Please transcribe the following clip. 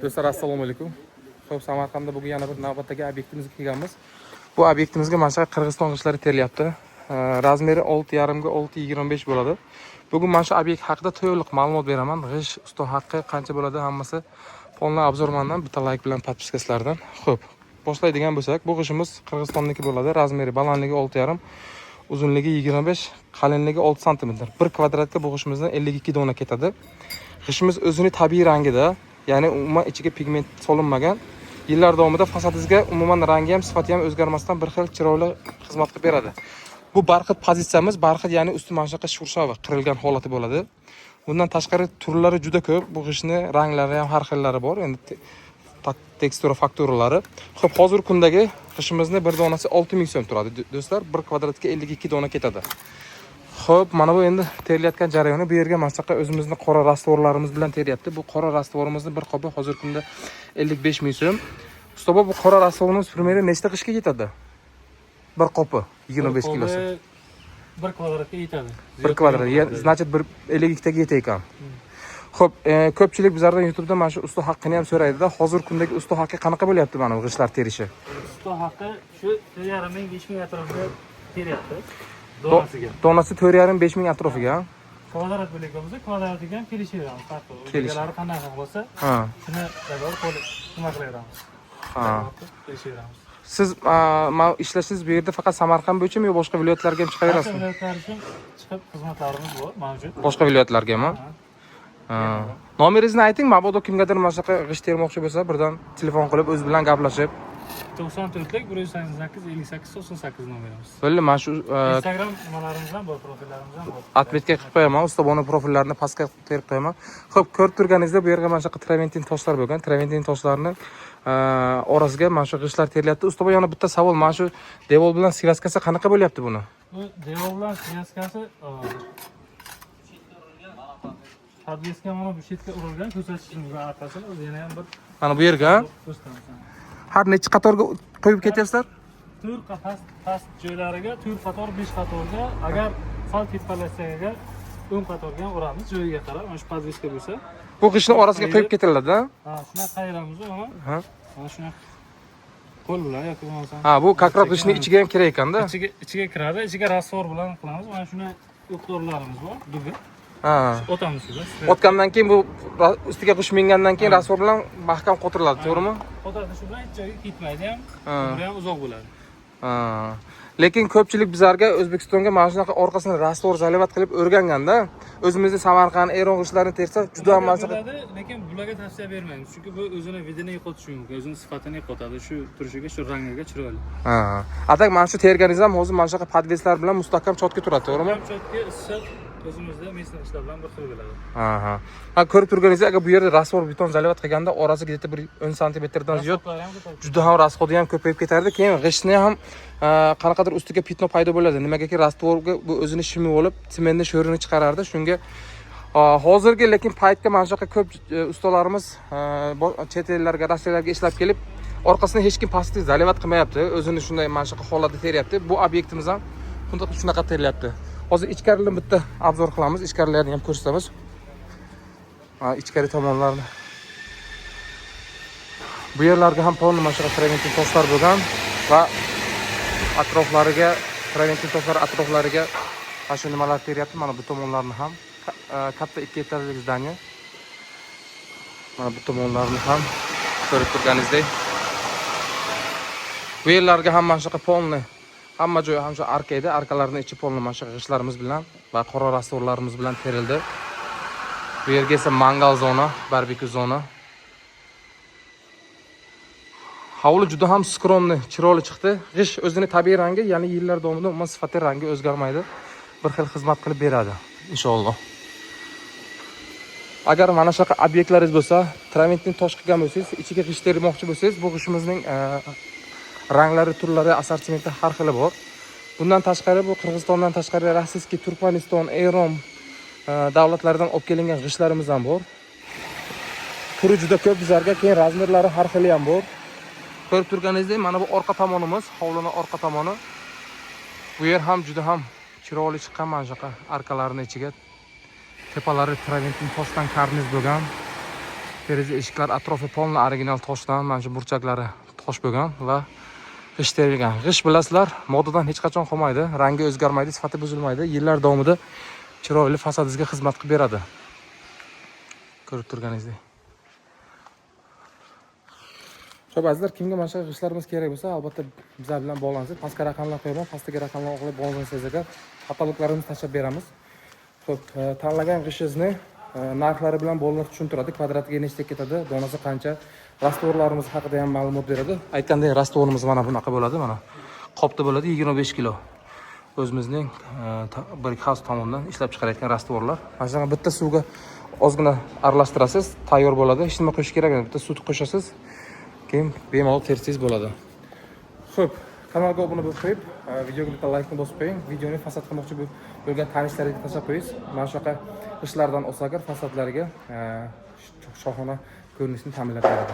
Do'stlar, assalomu alaykum. Xo'p, Samarqandda bugun yana bir navbatdagi obyektimizga kelganmiz. Bu obyektimizga mana shu Qirg'iziston g'ishlari terilyapti. Razmeri 6,5 ga 6,25 bo'ladi. Bugun mana shu obyekt haqida to'liq ma'lumot beraman. G'ish usto haqqi qancha bo'ladi, hammasi polni obzor mandan, bitta like bilan podpiskasilardan. Xo'p, boshlaydigan bo'lsak, bu g'ishimiz Qirg'izistonniki bo'ladi. Razmeri balandligi 6,5, uzunligi 25, qalinligi 6 sm. 1 kvadratga bu g'ishimizdan 52 dona ketadi. G'ishimiz o'zining tabiiy rangida, ya'ni umuman ichiga pigment solinmagan. Yillar davomida fasadingizga umuman rangi ham, sifati ham o'zgarmasdan bir xil chiroyli xizmat qilib beradi. Bu barxit pozitsiyamiz, barxit ya'ni usti mana shunaqa shurshava qirilgan holati bo'ladi. Bundan tashqari turlari juda ko'p. Bu g'ishni ranglari ham har xillari bor. Endi tekstura, fakturalari. Xo'p, hozir kundagi g'ishimizni bir donasi 6000 so'm turadi. Do'stlar, 1 kvadratga 52 dona ketadi. Xo'p, mana bu endi terilayotgan jarayoni. Bu yerga masaqa o'zimizning qora rastvorlarimiz bilan teryapti. Bu qora rastvorimizni bir qopi hozir kunda 55 ming so'm. Ustoba, bu qora rastvorimiz primeri nechta qishga ketadi? Bir qopi 25 kilosi. 1 kvadratga yetadi. 1 kvadrat, значит 52 taga yetay ekan. Xo'p, ko'pchilik bizlardan YouTube'da mana shu usto haqqini ham so'raydi-da. Hozir kundagi usto haqqi qanaqa bo'lyapti mana bu g'ishlar terishi? Usto haqqi shu 4,5 ming 5 ming atrofida teryapti. Donasiga. Donasi 4,5 5 ming atrofiga. Kvadrat bo'lik bo'lsa, kvadratiga ham kelishaveramiz. Kelishlari qanday bo'lsa, shuni nima qilaveramiz. Kelishaveramiz. Siz ishlashingiz bu yerda faqat Samarqand bo'yichami yo boshqa viloyatlarga ham chiqaverasizmi? Boshqa viloyatlar uchun chiqib xizmatlarimiz bor, mavjud. Boshqa viloyatlargami? Nomeringizni ayting, mabodo kimgadir mana shunaqa g'ish termoqchi bo'lsa, birdan telefon qilib o'z bilan gaplashib. 94lik 188 58 98 nomerimiz. Bo'ldi, mana shu Instagram nimalarimiz ham bor, profillarimiz ham bor. Atmetga qilib qo'yaman, ustaboni profillarini pastga terib qo'yaman. Xo'p, ko'rib turganingizda bu yerga mana shunaqa traventin toshlar bo'lgan. Traventin toshlarni orasiga mana shu g'ishlar terilyapti. Ustaba, yana bitta savol, mana shu devol bilan sviyaskasi qanaqa bo'lyapti buni? Bu devol bilan sviyaskasi podvesga mana bu chetga urilgan, ko'rsatishimizga arqasini o'zi yana ham bir mana bu yerga har necha qatorga qo'yib ketyapsizlar? 4 past joylariga 4 qator, 5 qatorga, agar sal tepalashsaga 10 qatorga ham uramiz joyiga qarab. Mana shu podveska bo'lsa, bu g'ishni orasiga qo'yib ketiladi-da. Ha, shuna qayiramiz ama. Ha. Mana shuna qo'l bilan yoki bo'lmasa. Ha, bu kakroq g'ishni ichiga ham kerak ekanda. Ichiga kiradi, ichiga rasvor bilan qilamiz. Mana shuna o'qdorlarimiz bor, dugi. Ha. O'tamiz sizlar. O'tgandan keyin bu ustiga g'ish mingandan keyin rasvor bilan mahkam qotiriladi, to'g'rimi? Qotiradi, shu bilan hech joyga ketmaydi ham, umri ham uzoq bo'ladi. Ha. Lekin ko'pchilik bizlarga O'zbekistonga mana shunaqa orqasini rasvor zalivat qilib o'rganganda, o'zimizning Samarqand, Eron g'ishlarini tersak juda ham mazza qiladi, lekin bularga tavsiya bermaymiz. Chunki bu o'zini vidini yo'qotishi mumkin, o'zining sifatini yo'qotadi, shu turishiga, shu rangiga chiroyli. Ha. Atak mana shu terganingiz ham hozir mana shunaqa podveslar bilan mustahkam chotga turadi, to'g'rimi? Chotga issiq o'zimizda mesni ishlar bilan bir xil bo'ladi. Aha. Ha, ko'rib turganingizda, agar bu yerda rasvor beton zalivat qilganda orasiga где-то bir 10 sm-dan ziyod juda ham rasxodi ham ko'payib ketardi. Keyin g'ishtni ham qanaqadir ustiga pitno paydo bo'ladi. Nimagaki rastvorga bu o'zini shimi bo'lib, sementni sho'rini chiqarardi. Shunga hozirgi lekin paytga mana shunaqa ko'p ustalarimiz chet ellarga, Rossiyalarga ishlab kelib, orqasini hech kim pastga zalivat qilmayapti. O'zini shunday mana shunaqa holatda teryapti. Bu obyektimiz ham shunaqa terilyapti. Hozir ichkaridan bitta obzor qilamiz, ichkarilarni ham ko'rsatamiz. Ichkari tomonlarni. Bu yerlarga ham polni mana shunaqa traventin toshlar bo'lgan va atroflariga traventin toshlar atroflariga mana shu nimalar teryapti. Mana bu tomonlarni ham katta 2 etajli zdaniya. Mana bu tomonlarni ham ko'rib turganingizdek. Bu yerlarga ham mana shunaqa polni hamma joyi ham shu arka edi. Arkalarning ichi polni mana shu g'ishlarimiz bilan va qora rastvorlarimiz bilan terildi. Bu yerga esa mangal zona, barbekyu zona. Hovli juda ham skromni, chiroyli chiqdi. G'ish o'zining tabiiy rangi, ya'ni yillar davomida umuman sifati rangi o'zgarmaydi. Bir xil xizmat qilib beradi, inshaalloh. Agar mana shunaqa obyektlaringiz bo'lsa, traventin tosh qilgan bo'lsangiz, ichiga g'ish termoqchi bo'lsangiz, bu g'ishimizning ranglari, turlari, assortimenti har xili bor. Bundan tashqari bu Qirg'izistondan tashqari Rossiya, Turkmaniston, Eron davlatlaridan olib kelingan g'ishlarimiz ham bor. Turi juda ko'p bizlarga, keyin razmerlari har xili ham bor. Ko'rib turganingizdek, mana bu orqa tomonimiz, hovlining orqa tomoni. Bu yer ham juda ham chiroyli chiqqan mana shunaqa arkalarining ichiga tepalari traventin toshdan karniz bo'lgan. Deraza eshiklar atrofi polni original toshdan, mana shu burchaklari tosh bo'lgan va g'isht terilgan. G'isht bilasizlar, modadan hech qachon qolmaydi, rangi o'zgarmaydi, sifati buzilmaydi. Yillar davomida chiroyli fasadingizga xizmat qilib beradi. Ko'rib turganingizdek. Xo'p, azizlar, kimga mana shu g'ishtlarimiz kerak bo'lsa, albatta bizlar bilan bog'lansin. Pastga raqamlar qo'yaman, pastga raqamlar o'qilib bog'lansangiz agar kataloglarimizni tashlab beramiz. Xo'p, tanlagan g'ishingizni narxlari bilan bolalar tushuntiradi. Kvadratiga nechta ketadi, donasi qancha, rastvorlarimiz haqida ham ma'lumot beradi. Aytgandek, rastvorimiz mana bunaqa bo'ladi, mana. Qopda bo'ladi 25 kilo. O'zimizning Brick House tomonidan ishlab chiqarayotgan rastvorlar. Mana shunga bitta suvga ozgina aralashtirasiz, tayyor bo'ladi. Hech nima qo'shish kerak emas. Bitta suvni qo'shasiz, keyin bemalol tersangiz bo'ladi. Xo'p, kanalga obuna bo'lib qo'yib, videoga bitta like bosib qo'ying. Videoni fasad qilmoqchi bo'lgan tanishlaringizga tashlab qo'yingiz. Mana shunaqa ishlardan olsa agar fasadlarga shohona ko'rinishni ta'minlab beradi.